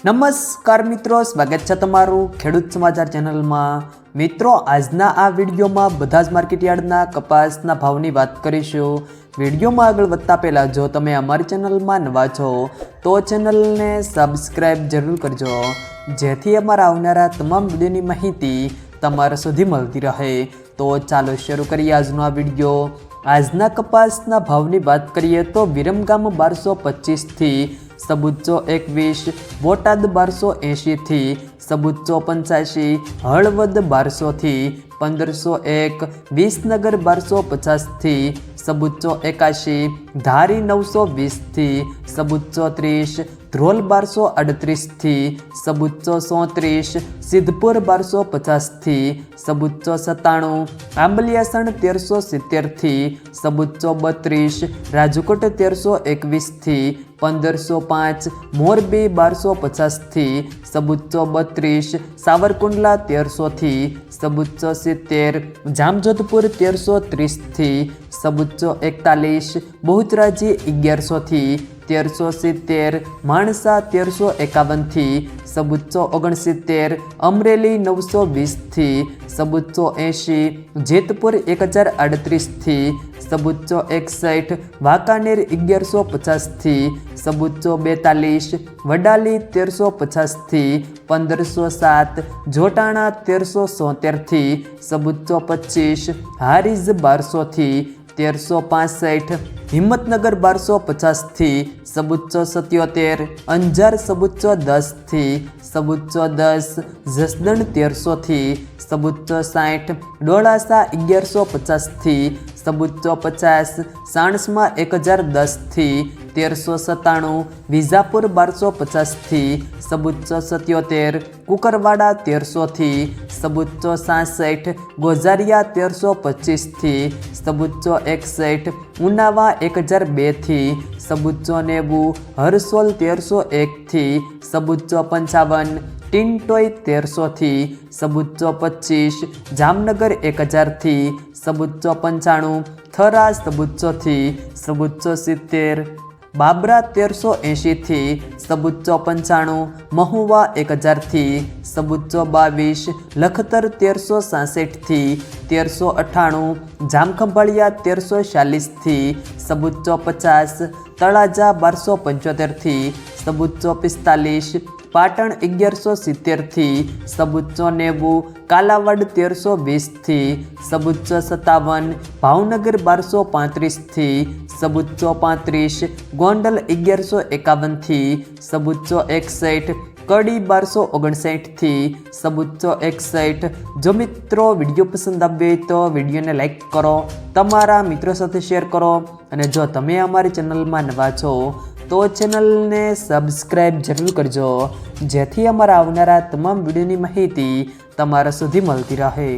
નમસ્કાર મિત્રો, સ્વાગત છે તમારું ખેડૂત સમાચાર ચેનલમાં। મિત્રો, આજના આ વિડીયોમાં બધા જ માર્કેટયાર્ડના કપાસના ભાવની વાત કરીશું। વિડીયોમાં આગળ વધતા પહેલાં જો તમે અમારી ચેનલમાં નવા છો તો ચેનલને સબસ્ક્રાઈબ જરૂર કરજો, જેથી અમારા આવનારા તમામ વિડીયોની માહિતી તમારા સુધી મળતી રહે। તો ચાલો શરૂ કરીએ આજનો આ વિડીયો। આજના કપાસના ભાવની વાત કરીએ તો વિરમગામ 1225 થી सबूचो 21, बोटाद 1280 थी सबूचो 85, हळवद 1200 थी 1501, विसनगर 1250 थी सबूचो 81, धारी 920 थी सबूचो 30, ध्रोल 1238 थी सबूचो 130, सिद्धपुर 1250 थी सबूचो 97, आंबलियासण 1370 थी सबूचो 32, राजकोट 1321 थी 1505, मोरबी 1250 थी सबूचो 32, सावरकुंडला 1300 थी सबूचो 70, जामजोधपुर 1330 थी सबूचो 41, बहुचराजी 1100 थी 1370, माणसा 1351 थी सबूचो 69, अमरेली 920 थी सबूचो 80, जेतपुर 1038 थी सबूचो 61, वाकानेर 1150 थी सबूचो 42, वडाली 1350 थी 1507, जोटाणा 1370 थी सबूचो 25, हारीज 1200 थी 1365, हिम्मतनगर 1250 थी सबूचो 77, अंजार सबूचो 10 थी सबूचो 10, जसदण 1300 थी सबूचो 60, डोळासा 1150 थी सबूचो 50, साणसमा 1010 थी 1397, विजापुर 1250 थी सबूचो 77, कुकरवाड़ा 1300 थी सबूचो 67, गोजारिया 1325 थी सबूचो 61, उनावा 1002 थी सबूचो 90, हरसोल 1301 थी सबूचो 55, टिंटोय 1300 थी सबूचो 25, जामनगर 1000 थी सबूचो 95, थरा सबूचो थी सबूचो 70, बाबरा 1380 थी सबूचो 95, महुआ 1000 थी सबूचो 22, लखतर 1367 थी 1398, जामखंभाळिया 1346 थी सबूचो 50, तळाजा 1275 थी सबूचो 45, पाटण 1170 थी सबूचो 90, कालावड 1320 थी सबूचो 57, भावनगर 1235 थी सबूचो 35, गोंडल 1151 थी सबूचो 61, कड़ी 1259 थी सबूचो 61। जो मित्रों विडियो पसंद आवे तो विडियो ने लाइक करो, तमारा मित्रों साथे शेर करो, अने जो तमे अमारी चेनल में नवा छो तो चेनल ने सब्सक्राइब जरूर करजो, जेथी अमारा आवनारा तमाम विडियोनी माहिती तमारा सुधी मळती रहे।